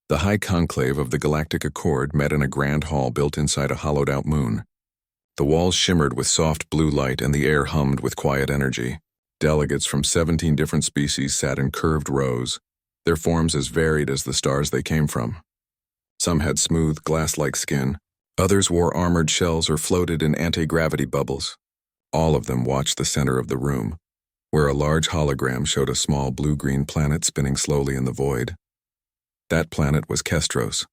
The high conclave of the Galactic Accord met in a grand hall built inside a hollowed-out moon. The walls shimmered with soft blue light and the air hummed with quiet energy. Delegates from 17 different species sat in curved rows, their forms as varied as the stars they came from. Some had smooth, glass-like skin. Others wore armored shells or floated in anti-gravity bubbles. All of them watched the center of the room, where a large hologram showed a small blue-green planet spinning slowly in the void. That planet was Kestros.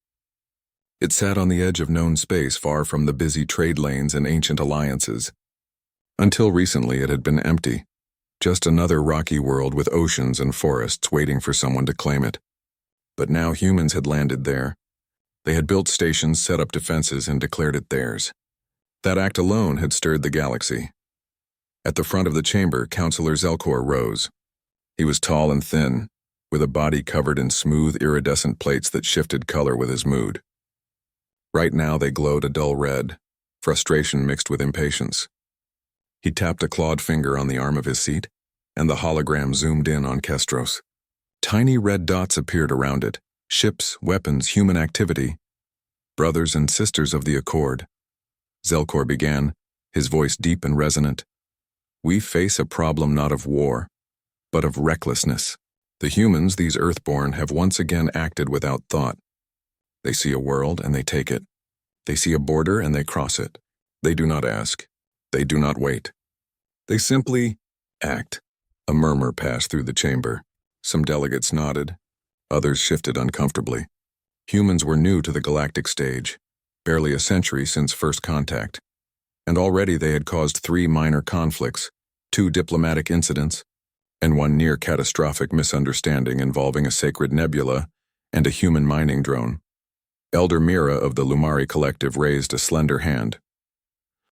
It sat on the edge of known space, far from the busy trade lanes and ancient alliances. Until recently, it had been empty, just another rocky world with oceans and forests waiting for someone to claim it. But now humans had landed there. They had built stations, set up defenses, and declared it theirs. That act alone had stirred the galaxy. At the front of the chamber, Counselor Zelkor rose. He was tall and thin, with a body covered in smooth, iridescent plates that shifted color with his mood. Right now they glowed a dull red, frustration mixed with impatience. He tapped a clawed finger on the arm of his seat, and the hologram zoomed in on Kestros. Tiny red dots appeared around it, ships, weapons, human activity. Brothers and sisters of the Accord. Zelkor began, his voice deep and resonant. We face a problem not of war, but of recklessness. The humans, these Earthborn, have once again acted without thought. They see a world and they take it. They see a border and they cross it. They do not ask. They do not wait. They simply act. A murmur passed through the chamber. Some delegates nodded. Others shifted uncomfortably. Humans were new to the galactic stage, barely a century since first contact. And already they had caused 3 minor conflicts, 2 diplomatic incidents, and 1 near-catastrophic misunderstanding involving a sacred nebula and a human mining drone. Elder Mira of the Lumari Collective raised a slender hand.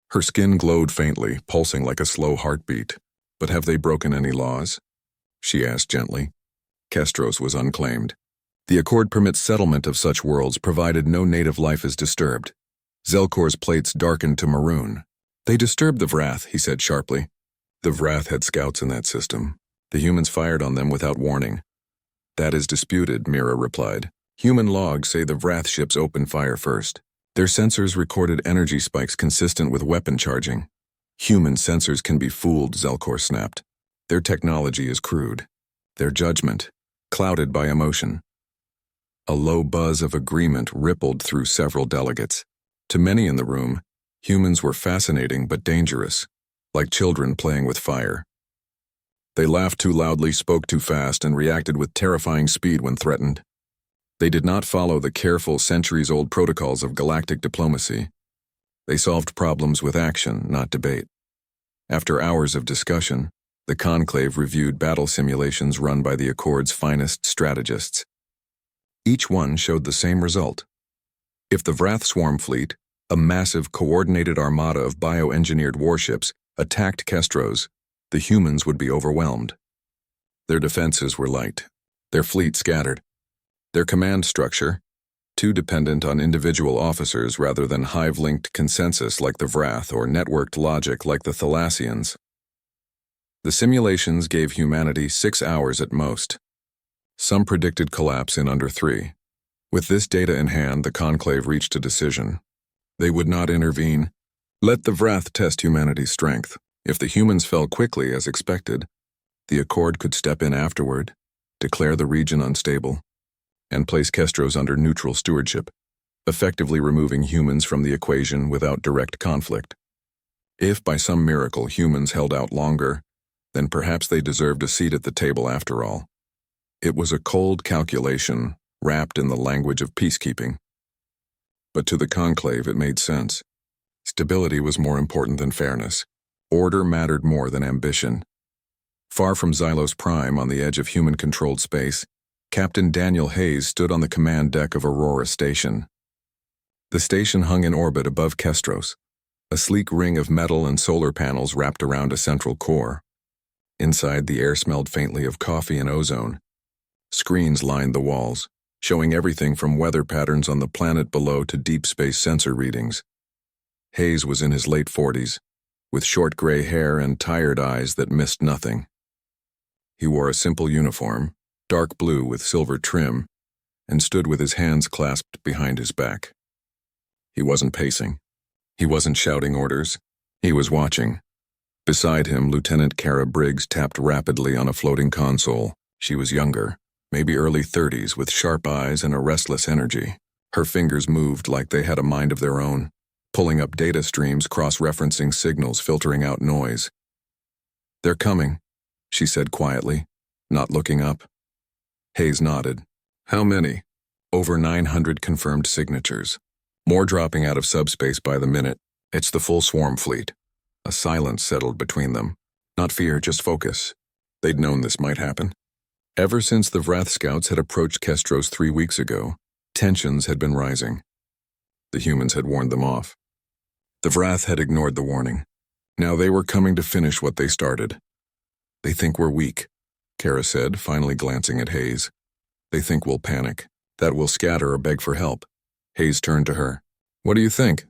Her skin glowed faintly, pulsing like a slow heartbeat. But have they broken any laws? She asked gently. Kestros was unclaimed. The Accord permits settlement of such worlds provided no native life is disturbed. Zelkor's plates darkened to maroon. They disturbed the Vrath, he said sharply. The Vrath had scouts in that system. The humans fired on them without warning. That is disputed, Mira replied. Human logs say the Vrath ships opened fire first. Their sensors recorded energy spikes consistent with weapon charging. Human sensors can be fooled, Zelkor snapped. Their technology is crude. Their judgment, clouded by emotion. A low buzz of agreement rippled through several delegates. To many in the room, humans were fascinating but dangerous, like children playing with fire. They laughed too loudly, spoke too fast, and reacted with terrifying speed when threatened. They did not follow the careful, centuries-old protocols of galactic diplomacy. They solved problems with action, not debate. After hours of discussion, the conclave reviewed battle simulations run by the Accord's finest strategists. Each one showed the same result. If the Vrath swarm fleet, a massive coordinated armada of bioengineered warships, attacked Kestros, the humans would be overwhelmed. Their defenses were light, their fleet scattered, their command structure, too dependent on individual officers rather than hive-linked consensus like the Vrath or networked logic like the Thalassians. The simulations gave humanity 6 hours at most. Some predicted collapse in under 3. With this data in hand, the conclave reached a decision. They would not intervene. Let the Vrath test humanity's strength. If the humans fell quickly as expected, the Accord could step in afterward, declare the region unstable, and place Kestros under neutral stewardship, effectively removing humans from the equation without direct conflict. If by some miracle humans held out longer, then perhaps they deserved a seat at the table after all. It was a cold calculation, wrapped in the language of peacekeeping. But to the conclave it made sense. Stability was more important than fairness. Order mattered more than ambition. Far from Xylos Prime on the edge of human-controlled space, Captain Daniel Hayes stood on the command deck of Aurora Station. The station hung in orbit above Kestros, a sleek ring of metal and solar panels wrapped around a central core. Inside, the air smelled faintly of coffee and ozone. Screens lined the walls, showing everything from weather patterns on the planet below to deep space sensor readings. Hayes was in his late 40s, with short gray hair and tired eyes that missed nothing. He wore a simple uniform, dark blue with silver trim, and stood with his hands clasped behind his back. He wasn't pacing. He wasn't shouting orders. He was watching. Beside him, Lieutenant Kara Briggs tapped rapidly on a floating console. She was younger, maybe early 30s, with sharp eyes and a restless energy. Her fingers moved like they had a mind of their own, pulling up data streams, cross-referencing signals, filtering out noise. "They're coming," she said quietly, not looking up. Hayes nodded. "How many?" "Over 900 confirmed signatures. More dropping out of subspace by the minute. It's the full swarm fleet." A silence settled between them. Not fear, just focus. They'd known this might happen. Ever since the Vrath scouts had approached Kestros 3 weeks ago, tensions had been rising. The humans had warned them off. The Vrath had ignored the warning. Now they were coming to finish what they started. "They think we're weak," Kara said, finally glancing at Hayes. "They think we'll panic, that we'll scatter or beg for help." Hayes turned to her. "What do you think?"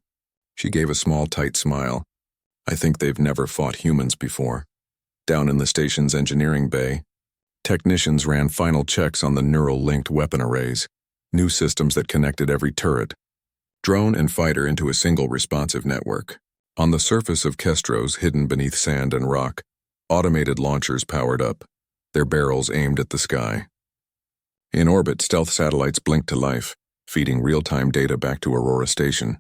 She gave a small, tight smile. "I think they've never fought humans before." Down in the station's engineering bay, technicians ran final checks on the neural-linked weapon arrays, new systems that connected every turret, drone and fighter into a single responsive network. On the surface of Kestros, hidden beneath sand and rock, automated launchers powered up, their barrels aimed at the sky. In orbit, stealth satellites blinked to life, feeding real-time data back to Aurora Station.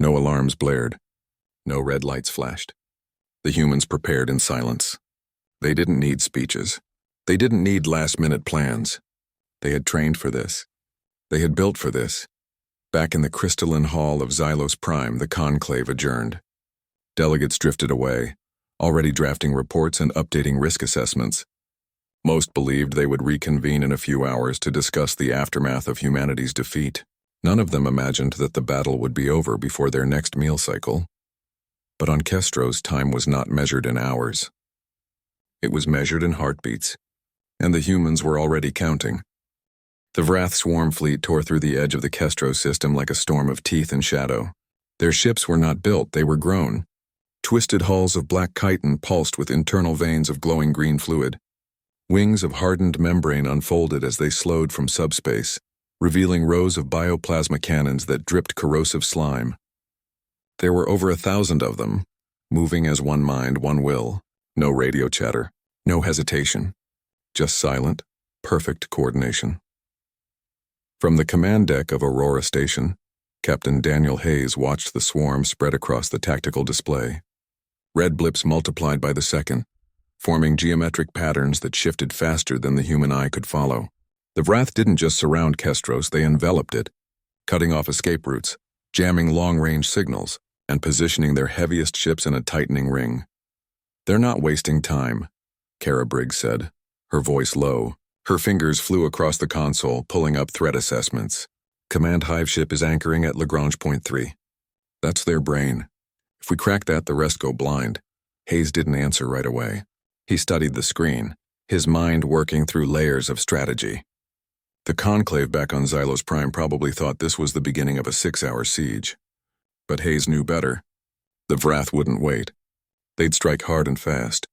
No alarms blared. No red lights flashed. The humans prepared in silence. They didn't need speeches. They didn't need last-minute plans. They had trained for this. They had built for this. Back in the crystalline hall of Xylos Prime, the conclave adjourned. Delegates drifted away, already drafting reports and updating risk assessments. Most believed they would reconvene in a few hours to discuss the aftermath of humanity's defeat. None of them imagined that the battle would be over before their next meal cycle. But on Kestros, time was not measured in hours. It was measured in heartbeats, and the humans were already counting. The Vrath swarm fleet tore through the edge of the Kestros system like a storm of teeth and shadow. Their ships were not built, they were grown. Twisted hulls of black chitin pulsed with internal veins of glowing green fluid. Wings of hardened membrane unfolded as they slowed from subspace, revealing rows of bioplasma cannons that dripped corrosive slime. There were over 1,000 of them, moving as one mind, one will. No radio chatter, no hesitation. Just silent, perfect coordination. From the command deck of Aurora Station, Captain Daniel Hayes watched the swarm spread across the tactical display. Red blips multiplied by the second, forming geometric patterns that shifted faster than the human eye could follow. The Vrath didn't just surround Kestros, they enveloped it, cutting off escape routes, jamming long-range signals, and positioning their heaviest ships in a tightening ring. "They're not wasting time," Kara Briggs said, her voice low. Her fingers flew across the console, pulling up threat assessments. "Command Hive ship is anchoring at Lagrange Point 3. That's their brain. If we crack that, the rest go blind." Hayes didn't answer right away. He studied the screen, his mind working through layers of strategy. The conclave back on Xylos Prime probably thought this was the beginning of a 6-hour siege. But Hayes knew better. The Vrath wouldn't wait. They'd strike hard and fast,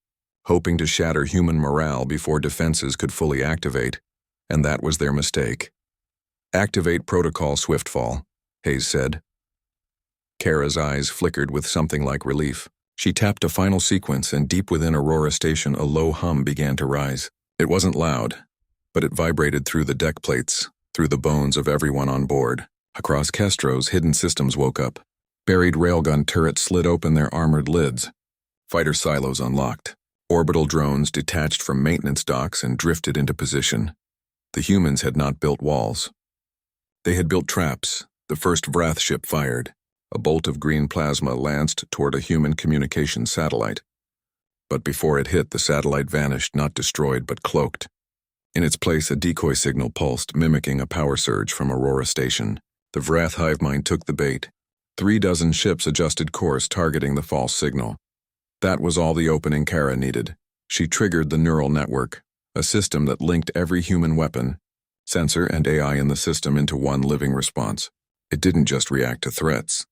hoping to shatter human morale before defenses could fully activate, and that was their mistake. "Activate Protocol Swiftfall," Hayes said. Kara's eyes flickered with something like relief. She tapped a final sequence, and deep within Aurora Station a low hum began to rise. It wasn't loud, but it vibrated through the deck plates, through the bones of everyone on board. Across Kestros, hidden systems woke up. Buried railgun turrets slid open their armored lids. Fighter silos unlocked. Orbital drones detached from maintenance docks and drifted into position. The humans had not built walls. They had built traps. The first Vrath ship fired. A bolt of green plasma lanced toward a human communications satellite. But before it hit, the satellite vanished, not destroyed, but cloaked. In its place, a decoy signal pulsed, mimicking a power surge from Aurora Station. The Vrath hive mind took the bait. 36 ships adjusted course, targeting the false signal. That was all the opening Kara needed. She triggered the neural network, a system that linked every human weapon, sensor and AI in the system into one living response. It didn't just react to threats.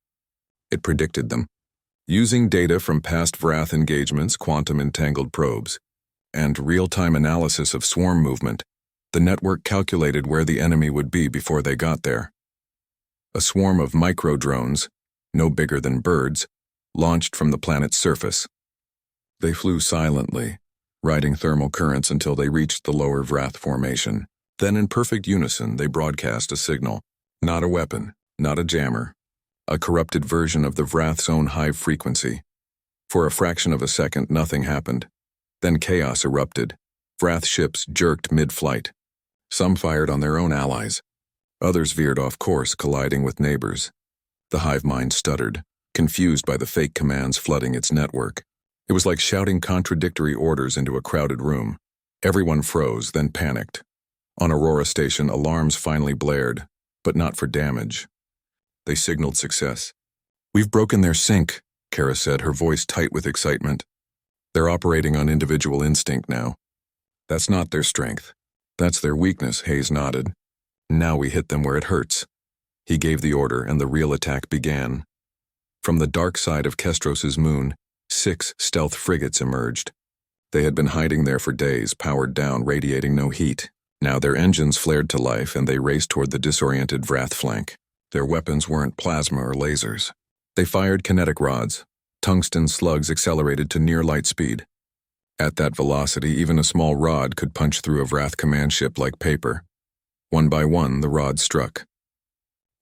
It predicted them. Using data from past Vrath engagements, quantum-entangled probes, and real-time analysis of swarm movement, The network calculated where the enemy would be before they got there. A swarm of micro-drones, no bigger than birds, launched from the planet's surface. They flew silently, riding thermal currents until they reached the lower Vrath formation. Then in perfect unison, they broadcast a signal. Not a weapon, not a jammer. A corrupted version of the Vrath's own hive frequency. For a fraction of a second, nothing happened. Then chaos erupted. Vrath ships jerked mid-flight. Some fired on their own allies. Others veered off course, colliding with neighbors. The hive mind stuttered, confused by the fake commands flooding its network. It was like shouting contradictory orders into a crowded room. Everyone froze, then panicked. On Aurora Station, alarms finally blared, but not for damage. They signaled success. "We've broken their sync," Kara said, her voice tight with excitement. "They're operating on individual instinct now." "That's not their strength. That's their weakness," Hayes nodded. "Now we hit them where it hurts." He gave the order, and the real attack began. From the dark side of Kestros's moon, 6 stealth frigates emerged. They had been hiding there for days, powered down, radiating no heat. Now their engines flared to life, and they raced toward the disoriented Vrath flank. Their weapons weren't plasma or lasers. They fired kinetic rods. Tungsten slugs accelerated to near light speed. At that velocity, even a small rod could punch through a Vrath command ship like paper. One by one, the rods struck.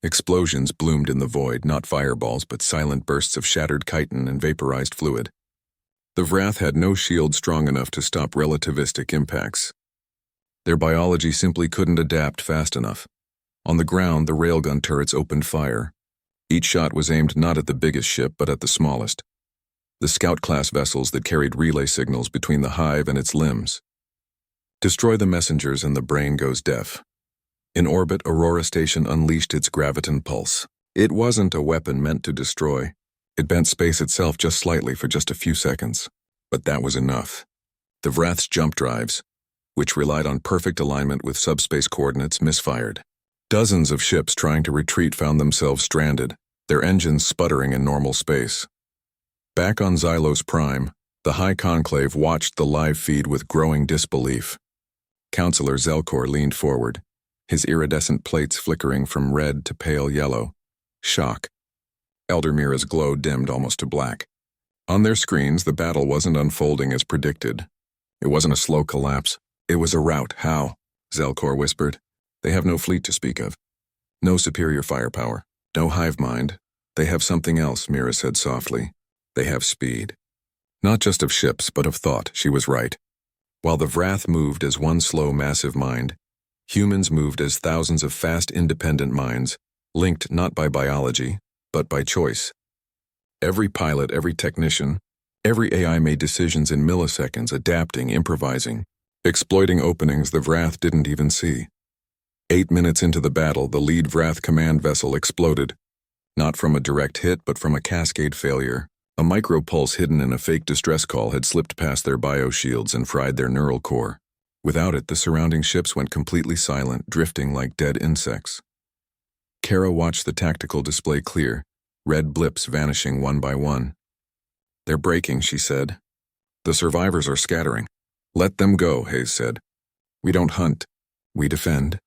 Explosions bloomed in the void, not fireballs, but silent bursts of shattered chitin and vaporized fluid. The Vrath had no shield strong enough to stop relativistic impacts. Their biology simply couldn't adapt fast enough. On the ground, the railgun turrets opened fire. Each shot was aimed not at the biggest ship, but at the smallest. The Scout-class vessels that carried relay signals between the hive and its limbs. Destroy the messengers and the brain goes deaf. In orbit, Aurora Station unleashed its graviton pulse. It wasn't a weapon meant to destroy. It bent space itself just slightly for just a few seconds. But that was enough. The Vrath's jump drives, which relied on perfect alignment with subspace coordinates, misfired. Dozens of ships trying to retreat found themselves stranded, their engines sputtering in normal space. Back on Xylos Prime, the High Conclave watched the live feed with growing disbelief. Counselor Zelkor leaned forward, his iridescent plates flickering from red to pale yellow. Shock. Elder Mira's glow dimmed almost to black. On their screens, the battle wasn't unfolding as predicted. It wasn't a slow collapse. It was a rout. How? Zelkor whispered. They have no fleet to speak of. No superior firepower. No hive mind. They have something else, Mira said softly. They have speed. Not just of ships, but of thought. She was right. While the Vrath moved as one slow, massive mind, humans moved as thousands of fast, independent minds, linked not by biology, but by choice. Every pilot, every technician, every AI made decisions in milliseconds, adapting, improvising, exploiting openings the Vrath didn't even see. 8 minutes into the battle, the lead Vrath command vessel exploded, not from a direct hit, but from a cascade failure. A micropulse hidden in a fake distress call had slipped past their bioshields and fried their neural core. Without it, the surrounding ships went completely silent, drifting like dead insects. Kara watched the tactical display clear, red blips vanishing one by one. They're breaking, she said. The survivors are scattering. Let them go, Hayes said. We don't hunt. We defend.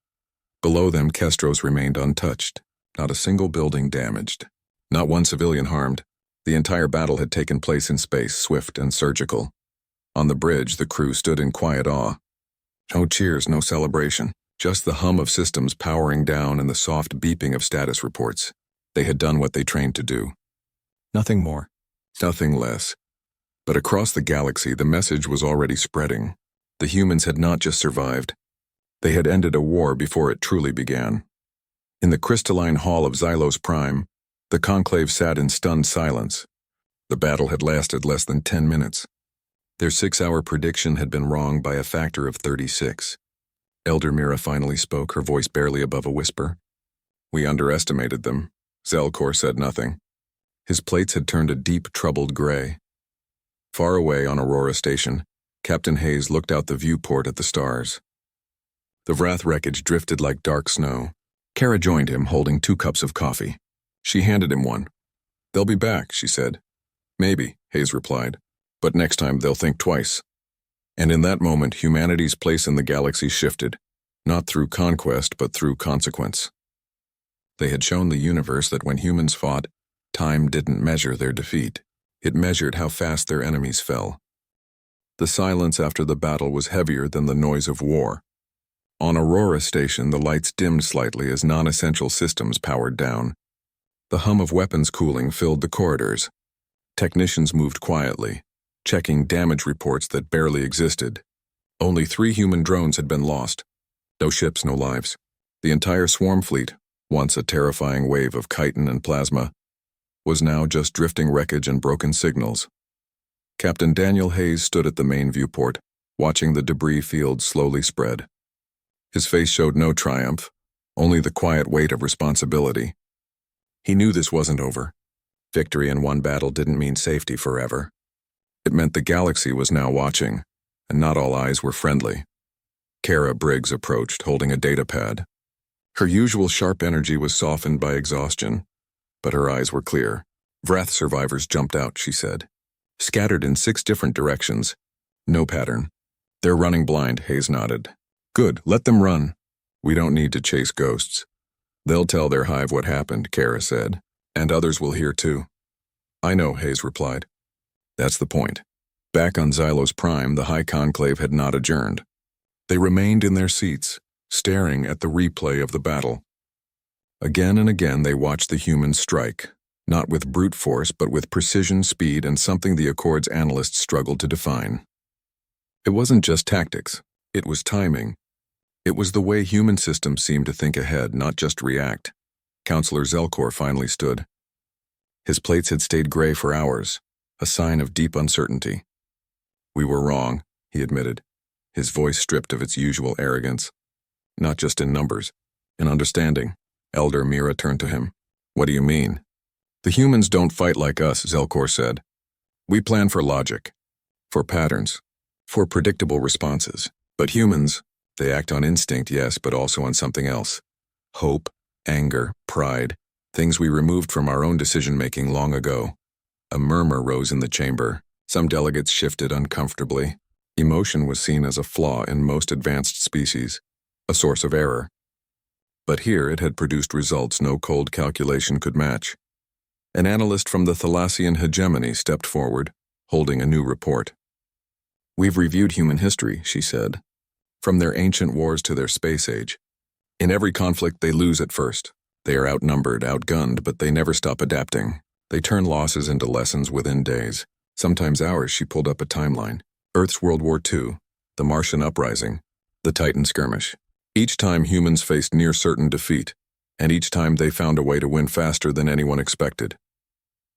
Below them, Kestros remained untouched. Not a single building damaged. Not one civilian harmed. The entire battle had taken place in space, swift and surgical. On the bridge, the crew stood in quiet awe. No cheers, no celebration. Just the hum of systems powering down and the soft beeping of status reports. They had done what they trained to do. Nothing more. Nothing less. But across the galaxy, the message was already spreading. The humans had not just survived. They had ended a war before it truly began. In the crystalline hall of Xylos Prime, the Conclave sat in stunned silence. The battle had lasted less than 10 minutes. Their 6-hour prediction had been wrong by a factor of 36. Elder Mira finally spoke, her voice barely above a whisper. We underestimated them. Zelkor said nothing. His plates had turned a deep, troubled gray. Far away on Aurora Station, Captain Hayes looked out the viewport at the stars. The Vrath wreckage drifted like dark snow. Kara joined him, holding 2 cups of coffee. She handed him one. They'll be back, she said. Maybe, Hayes replied. But next time they'll think twice. And in that moment, humanity's place in the galaxy shifted. not through conquest but through consequence. They had shown the universe that when humans fought, time didn't measure their defeat. It measured how fast their enemies fell. The silence after the battle was heavier than the noise of war. On Aurora Station, the lights dimmed slightly as non-essential systems powered down. The hum of weapons cooling filled the corridors. Technicians moved quietly, checking damage reports that barely existed. Only 3 human drones had been lost. No ships, no lives. The entire swarm fleet, once a terrifying wave of chitin and plasma, was now just drifting wreckage and broken signals. Captain Daniel Hayes stood at the main viewport, watching the debris field slowly spread. His face showed no triumph, only the quiet weight of responsibility. He knew this wasn't over. Victory in one battle didn't mean safety forever. It meant the galaxy was now watching, and not all eyes were friendly. Kara Briggs approached, holding a datapad. Her usual sharp energy was softened by exhaustion, but her eyes were clear. Vrath survivors jumped out, she said. Scattered in 6 different directions. No pattern. They're running blind, Hayes nodded. Good, let them run. We don't need to chase ghosts. They'll tell their hive what happened, Kara said, and others will hear too. I know, Hayes replied. That's the point. Back on Xylos Prime, the High Conclave had not adjourned. They remained in their seats, staring at the replay of the battle. Again and again they watched the humans strike, not with brute force but with precision, speed, and something the Accord's analysts struggled to define. It wasn't just tactics, it was timing. It was the way human systems seemed to think ahead, not just react. Counselor Zelkor finally stood. His plates had stayed gray for hours, a sign of deep uncertainty. We were wrong, he admitted, his voice stripped of its usual arrogance. Not just in numbers, in understanding. Elder Mira turned to him. What do you mean? The humans don't fight like us, Zelkor said. We plan for logic, for patterns, for predictable responses. But humans, they act on instinct, yes, but also on something else. Hope, anger, pride, things we removed from our own decision-making long ago. A murmur rose in the chamber. Some delegates shifted uncomfortably. Emotion was seen as a flaw in most advanced species, a source of error. But here it had produced results no cold calculation could match. An analyst from the Thalassian hegemony stepped forward, holding a new report. We've reviewed human history, she said, from their ancient wars to their space age. In every conflict they lose at first. They are outnumbered, outgunned, but they never stop adapting. They turn losses into lessons within days, sometimes hours. She pulled up a timeline. Earth's World War II, the Martian Uprising, the Titan Skirmish. Each time humans faced near certain defeat, and each time they found a way to win faster than anyone expected.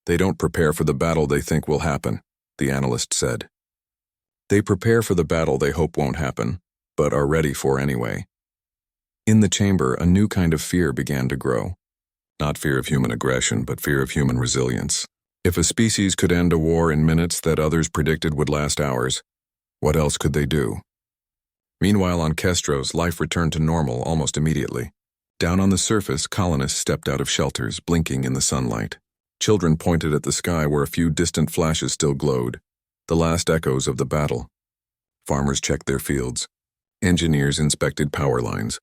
They don't prepare for the battle they think will happen, the analyst said. They prepare for the battle they hope won't happen, but are ready for anyway. In the chamber, a new kind of fear began to grow. Not fear of human aggression, but fear of human resilience. If a species could end a war in minutes that others predicted would last hours, what else could they do? Meanwhile, on Kestros, life returned to normal almost immediately. Down on the surface, colonists stepped out of shelters, blinking in the sunlight. Children pointed at the sky where a few distant flashes still glowed, the last echoes of the battle. Farmers checked their fields. Engineers inspected power lines.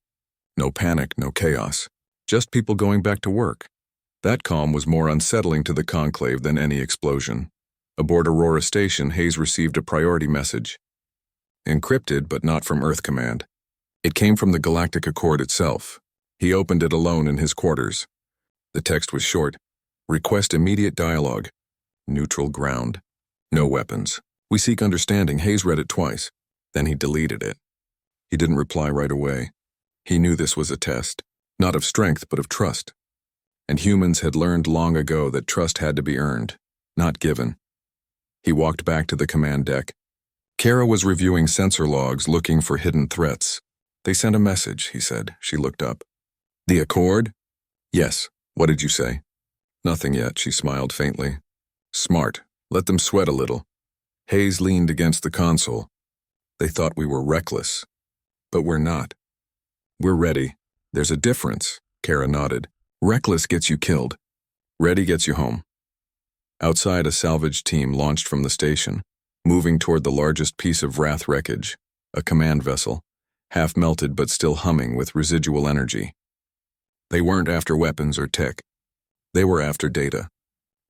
No panic, no chaos. Just people going back to work. That calm was more unsettling to the Conclave than any explosion. Aboard Aurora Station, Hayes received a priority message. Encrypted, but not from Earth Command. It came from the Galactic Accord itself. He opened it alone in his quarters. The text was short. Request immediate dialogue. Neutral ground. No weapons. We seek understanding. Hayes read it twice. Then he deleted it. He didn't reply right away. He knew this was a test, not of strength, but of trust. And humans had learned long ago that trust had to be earned, not given. He walked back to the command deck. Kara was reviewing sensor logs, looking for hidden threats. They sent a message, he said. She looked up. The Accord? Yes. What did you say? Nothing yet, she smiled faintly. Smart. Let them sweat a little. Hayes leaned against the console. They thought we were reckless. But we're not. We're ready. There's a difference, Kara nodded. Reckless gets you killed. Ready gets you home. Outside, a salvage team launched from the station, moving toward the largest piece of Wrath wreckage, a command vessel. half melted but still humming with residual energy. They weren't after weapons or tech. They were after data.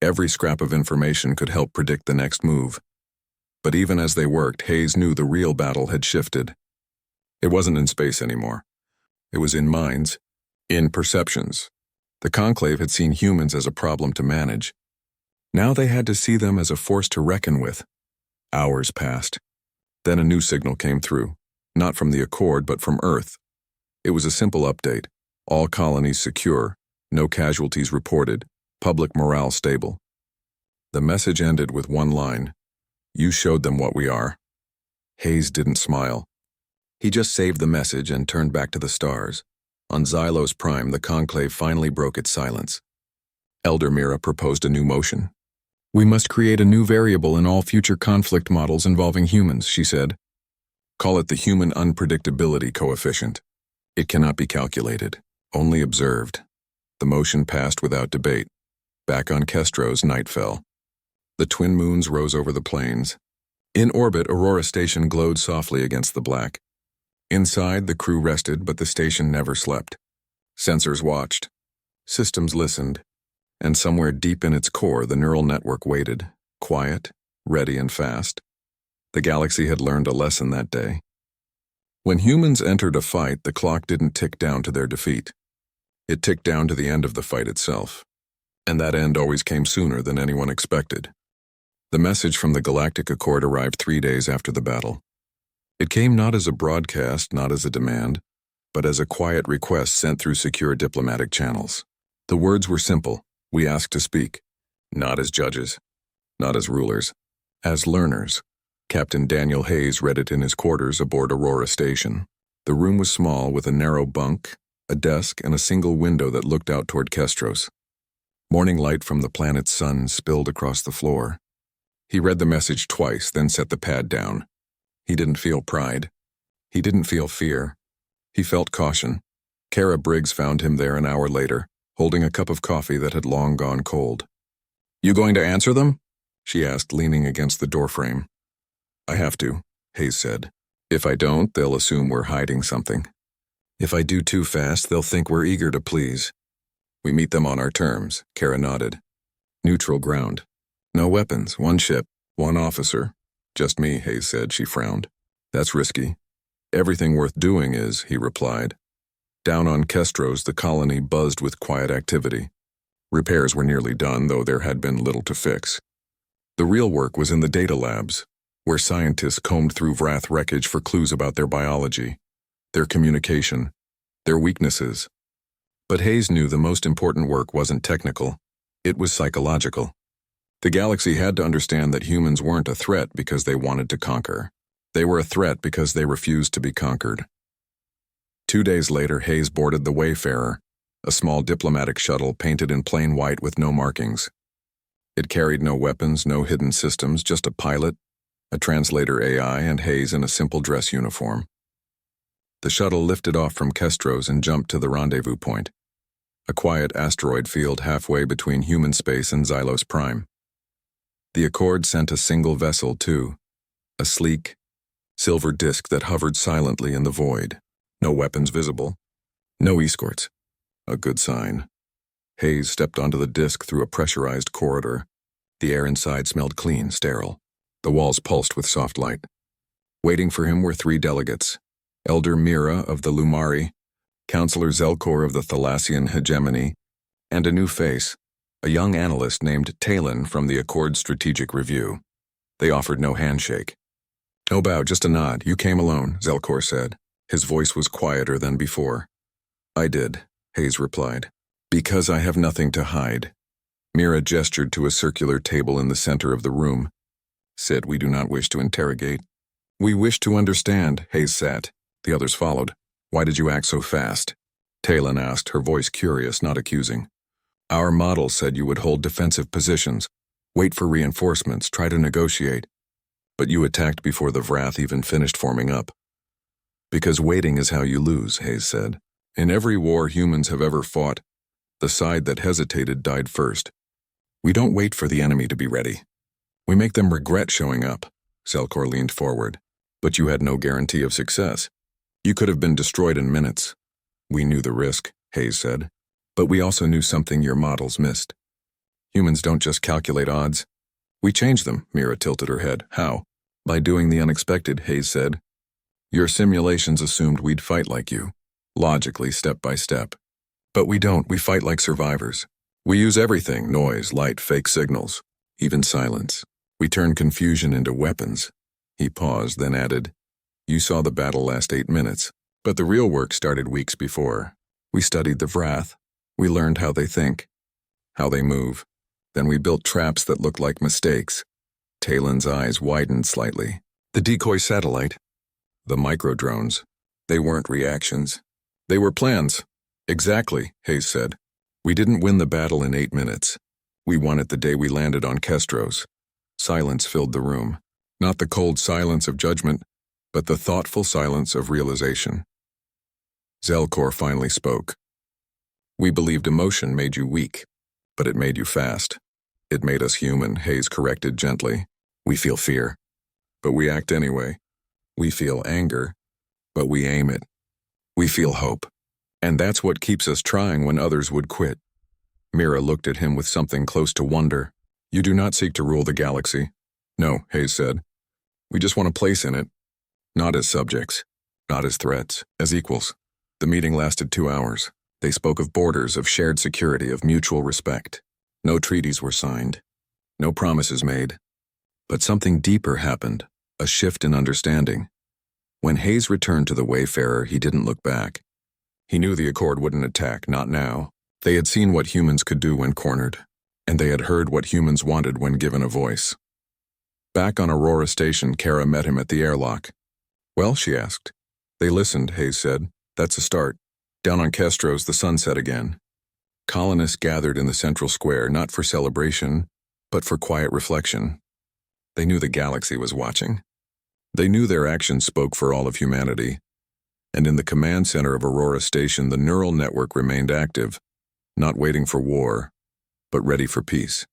Every scrap of information could help predict the next move. But even as they worked, Hayes knew the real battle had shifted. It wasn't in space anymore. It was in minds, in perceptions. The Conclave had seen humans as a problem to manage. Now they had to see them as a force to reckon with. Hours passed. Then a new signal came through, not from the Accord but from Earth. It was a simple update. All colonies secure, no casualties reported, public morale stable. The message ended with one line: "You showed them what we are." Hayes didn't smile. He just saved the message and turned back to the stars. On Xylos Prime, the Conclave finally broke its silence. Elder Mira proposed a new motion. "We must create a new variable in all future conflict models involving humans," she said. "Call it the human unpredictability coefficient. It cannot be calculated, only observed." The motion passed without debate. Back on Kestros, night fell. The twin moons rose over the plains. In orbit, Aurora Station glowed softly against the black. Inside, the crew rested, but the station never slept. Sensors watched. Systems listened. And somewhere deep in its core, the neural network waited, quiet, ready and fast. The galaxy had learned a lesson that day. When humans entered a fight, the clock didn't tick down to their defeat. It ticked down to the end of the fight itself. And that end always came sooner than anyone expected. The message from the Galactic Accord arrived 3 days after the battle. It came not as a broadcast, not as a demand, but as a quiet request sent through secure diplomatic channels. The words were simple: "We ask to speak, not as judges, not as rulers, as learners." Captain Daniel Hayes read it in his quarters aboard Aurora Station. The room was small, with a narrow bunk, a desk, and a single window that looked out toward Kestros. Morning light from the planet's sun spilled across the floor. He read the message twice, then set the pad down. He didn't feel pride. He didn't feel fear. He felt caution. Kara Briggs found him there an hour later, holding a cup of coffee that had long gone cold. "You going to answer them?" she asked, leaning against the doorframe. "I have to," Hayes said. "If I don't, they'll assume we're hiding something. If I do too fast, they'll think we're eager to please. We meet them on our terms," Kara nodded. "Neutral ground. No weapons, one ship, one officer. Just me," Hayes said. She frowned. "That's risky." "Everything worth doing is," he replied. Down on Kestros, the colony buzzed with quiet activity. Repairs were nearly done, though there had been little to fix. The real work was in the data labs, where scientists combed through Vrath wreckage for clues about their biology, their communication, their weaknesses. But Hayes knew the most important work wasn't technical. It was psychological. The galaxy had to understand that humans weren't a threat because they wanted to conquer. They were a threat because they refused to be conquered. 2 days later, Hayes boarded the Wayfarer, a small diplomatic shuttle painted in plain white with no markings. It carried no weapons, no hidden systems, just a pilot, a translator AI, and Hayes in a simple dress uniform. The shuttle lifted off from Kestros and jumped to the rendezvous point, a quiet asteroid field halfway between human space and Xylos Prime. The Accord sent a single vessel, too, a sleek, silver disk that hovered silently in the void. No weapons visible. No escorts. A good sign. Hayes stepped onto the disk through a pressurized corridor. The air inside smelled clean, sterile. The walls pulsed with soft light. Waiting for him were 3 delegates: Elder Mira of the Lumari, Counselor Zelkor of the Thalassian Hegemony, and a new face, a young analyst named Talon from the Accord Strategic Review. They offered no handshake. "No bow, just a nod. You came alone," Zelkor said. His voice was quieter than before. "I did," Hayes replied. "Because I have nothing to hide." Mira gestured to a circular table in the center of the room. "Said we do not wish to interrogate." "We wish to understand," Hayes sat. The others followed. "Why did you act so fast?" Talon asked, her voice curious, not accusing. "Our model said you would hold defensive positions, wait for reinforcements, try to negotiate. But you attacked before the Vrath even finished forming up." "Because waiting is how you lose," Hayes said. "In every war humans have ever fought, the side that hesitated died first. We don't wait for the enemy to be ready. We make them regret showing up." Zelkor leaned forward. "But you had no guarantee of success." You could have been destroyed in minutes. We knew the risk, Hayes said. But we also knew something your models missed. Humans don't just calculate odds. We change them, Mira tilted her head. How? By doing the unexpected, Hayes said. Your simulations assumed we'd fight like you, logically, step by step. But we don't, we fight like survivors. We use everything, noise, light, fake signals, even silence. We turn confusion into weapons. He paused, then added, You saw the battle last 8 minutes, but the real work started weeks before. We studied the Vrath. We learned how they think, how they move. Then we built traps that looked like mistakes. Talon's eyes widened slightly. The decoy satellite, the micro-drones, they weren't reactions. They were plans. Exactly, Hayes said. We didn't win the battle in 8 minutes. We won it the day we landed on Kestros. Silence filled the room. Not the cold silence of judgment, but the thoughtful silence of realization. Zelkor finally spoke. We believed emotion made you weak, but it made you fast. It made us human, Hayes corrected gently. We feel fear, but we act anyway. We feel anger, but we aim it. We feel hope, and that's what keeps us trying when others would quit. Mira looked at him with something close to wonder. You do not seek to rule the galaxy. No, Hayes said. We just want a place in it. Not as subjects, not as threats, as equals. The meeting lasted 2 hours. They spoke of borders, of shared security, of mutual respect. No treaties were signed. No promises made. But something deeper happened, a shift in understanding. When Hayes returned to the Wayfarer, he didn't look back. He knew the Accord wouldn't attack, not now. They had seen what humans could do when cornered, and they had heard what humans wanted when given a voice. Back on Aurora Station, Kara met him at the airlock. Well, she asked. They listened, Hayes said. That's a start. Down on Kestros, the sun set again. Colonists gathered in the central square, not for celebration, but for quiet reflection. They knew the galaxy was watching. They knew their actions spoke for all of humanity. And in the command center of Aurora Station, the neural network remained active, not waiting for war, but ready for peace.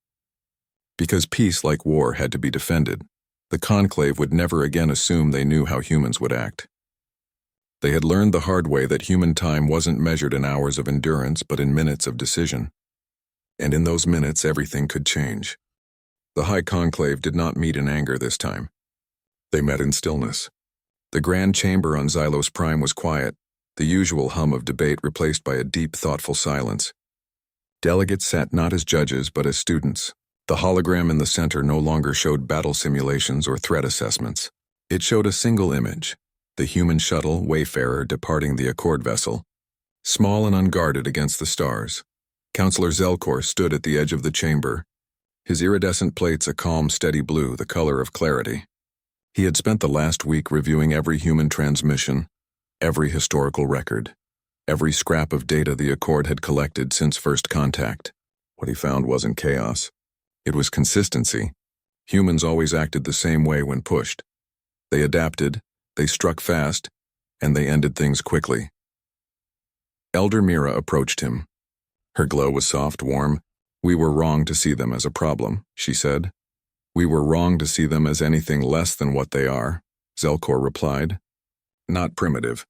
Because peace, like war, had to be defended, the Conclave would never again assume they knew how humans would act. They had learned the hard way that human time wasn't measured in hours of endurance, but in minutes of decision. And in those minutes, everything could change. The High Conclave did not meet in anger this time. They met in stillness. The Grand Chamber on Xylos Prime was quiet, the usual hum of debate replaced by a deep, thoughtful silence. Delegates sat not as judges, but as students. The hologram in the center no longer showed battle simulations or threat assessments. It showed a single image, the human shuttle Wayfarer departing the Accord vessel. Small and unguarded against the stars, Counselor Zelkor stood at the edge of the chamber, his iridescent plates a calm, steady blue, the color of clarity. He had spent the last week reviewing every human transmission, every historical record, every scrap of data the Accord had collected since first contact. What he found wasn't chaos. It was consistency. Humans always acted the same way when pushed. They adapted, they struck fast, and they ended things quickly. Elder Mira approached him. Her glow was soft, warm. We were wrong to see them as a problem, she said. We were wrong to see them as anything less than what they are, Zelkor replied. Not primitive,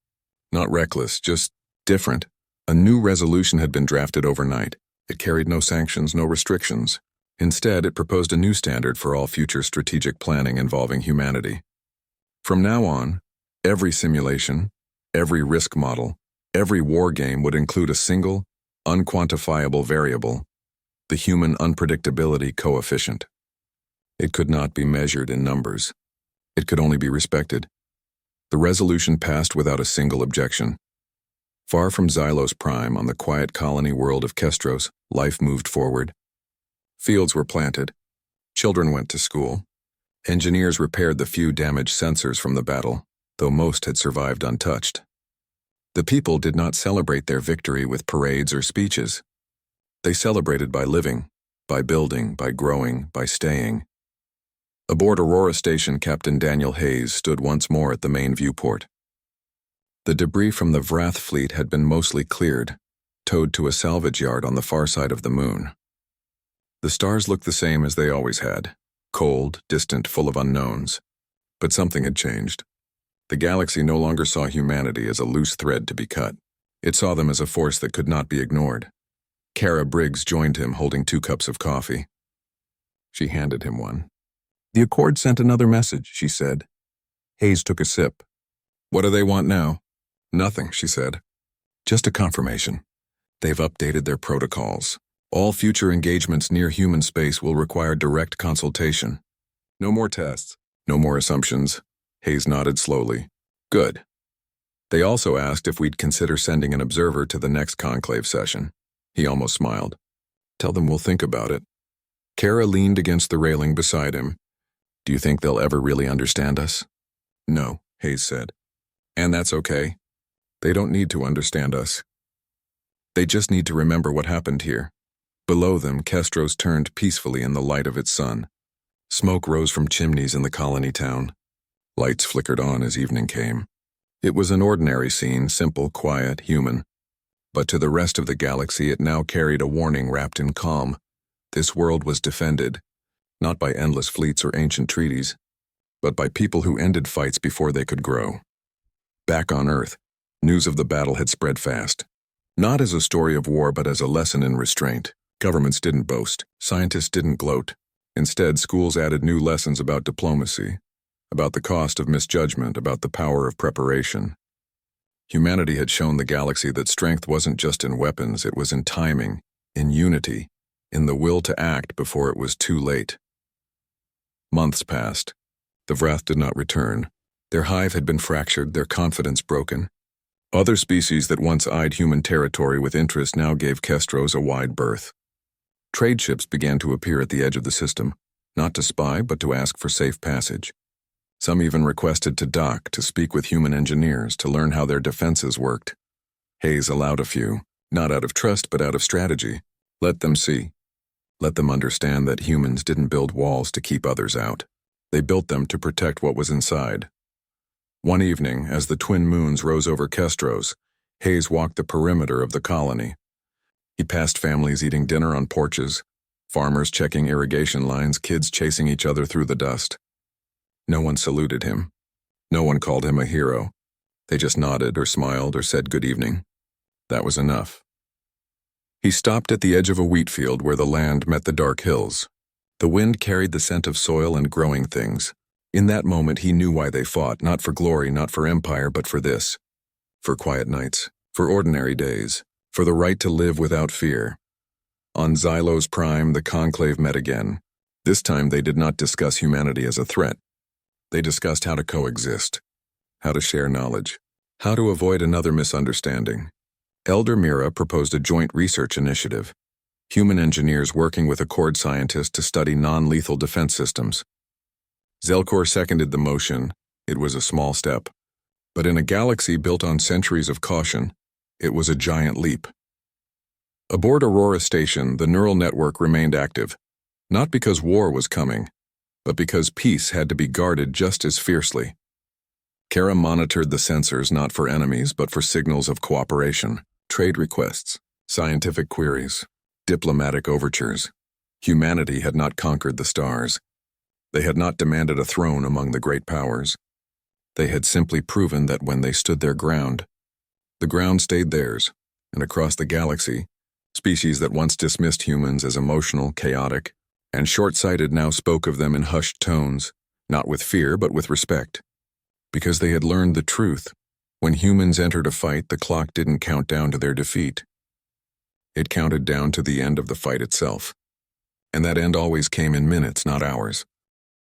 not reckless, just different. A new resolution had been drafted overnight. It carried no sanctions, no restrictions. Instead, it proposed a new standard for all future strategic planning involving humanity. From now on, every simulation, every risk model, every war game would include a single, unquantifiable variable, the human unpredictability coefficient. It could not be measured in numbers. It could only be respected. The resolution passed without a single objection. Far from Xylos Prime on the quiet colony world of Kestros, life moved forward. Fields were planted. Children went to school. Engineers repaired the few damaged sensors from the battle, though most had survived untouched. The people did not celebrate their victory with parades or speeches. They celebrated by living, by building, by growing, by staying. Aboard Aurora Station, Captain Daniel Hayes stood once more at the main viewport. The debris from the Vrath fleet had been mostly cleared, towed to a salvage yard on the far side of the moon. The stars looked the same as they always had, cold, distant, full of unknowns. But something had changed. The galaxy no longer saw humanity as a loose thread to be cut. It saw them as a force that could not be ignored. Kara Briggs joined him, holding 2 cups of coffee. She handed him one. "The Accord sent another message," she said. Hayes took a sip. "What do they want now?" "Nothing," she said. "Just a confirmation. They've updated their protocols. All future engagements near human space will require direct consultation. No more tests. No more assumptions." Hayes nodded slowly. "Good." They also asked if we'd consider sending an observer to the next conclave session. He almost smiled. "Tell them we'll think about it." Kara leaned against the railing beside him. "Do you think they'll ever really understand us?" "No," Hayes said. "And that's okay. They don't need to understand us. They just need to remember what happened here." Below them, Kestros turned peacefully in the light of its sun. Smoke rose from chimneys in the colony town. Lights flickered on as evening came. It was an ordinary scene, simple, quiet, human. But to the rest of the galaxy it now carried a warning wrapped in calm. This world was defended, not by endless fleets or ancient treaties, but by people who ended fights before they could grow. Back on Earth, news of the battle had spread fast. Not as a story of war, but as a lesson in restraint. Governments didn't boast. Scientists didn't gloat. Instead, schools added new lessons about diplomacy, about the cost of misjudgment, about the power of preparation. Humanity had shown the galaxy that strength wasn't just in weapons, it was in timing, in unity, in the will to act before it was too late. Months passed. The Vrath did not return. Their hive had been fractured, their confidence broken. Other species that once eyed human territory with interest now gave Kestros a wide berth. Trade ships began to appear at the edge of the system, not to spy, but to ask for safe passage. Some even requested to dock, to speak with human engineers, to learn how their defenses worked. Hayes allowed a few, not out of trust, but out of strategy. Let them see. Let them understand that humans didn't build walls to keep others out. They built them to protect what was inside. One evening, as the twin moons rose over Kestros, Hayes walked the perimeter of the colony. He passed families eating dinner on porches, farmers checking irrigation lines, kids chasing each other through the dust. No one saluted him. No one called him a hero. They just nodded or smiled or said good evening. That was enough. He stopped at the edge of a wheat field where the land met the dark hills. The wind carried the scent of soil and growing things. In that moment he knew why they fought, not for glory, not for empire, but for this. For quiet nights, for ordinary days, for the right to live without fear. On Xylo's Prime, the conclave met again. This time they did not discuss humanity as a threat. They discussed how to coexist, how to share knowledge, how to avoid another misunderstanding. Elder Mira proposed a joint research initiative. Human engineers working with Accord scientists to study non-lethal defense systems. Zelkor seconded the motion. It was a small step. But in a galaxy built on centuries of caution, it was a giant leap. Aboard Aurora Station, the neural network remained active, not because war was coming, but because peace had to be guarded just as fiercely. Kara monitored the sensors not for enemies, but for signals of cooperation, trade requests, scientific queries, diplomatic overtures. Humanity had not conquered the stars. They had not demanded a throne among the great powers. They had simply proven that when they stood their ground, the ground stayed theirs, and across the galaxy, species that once dismissed humans as emotional, chaotic, and short-sighted now spoke of them in hushed tones, not with fear but with respect. Because they had learned the truth. When humans entered a fight, the clock didn't count down to their defeat. It counted down to the end of the fight itself. And that end always came in minutes, not hours.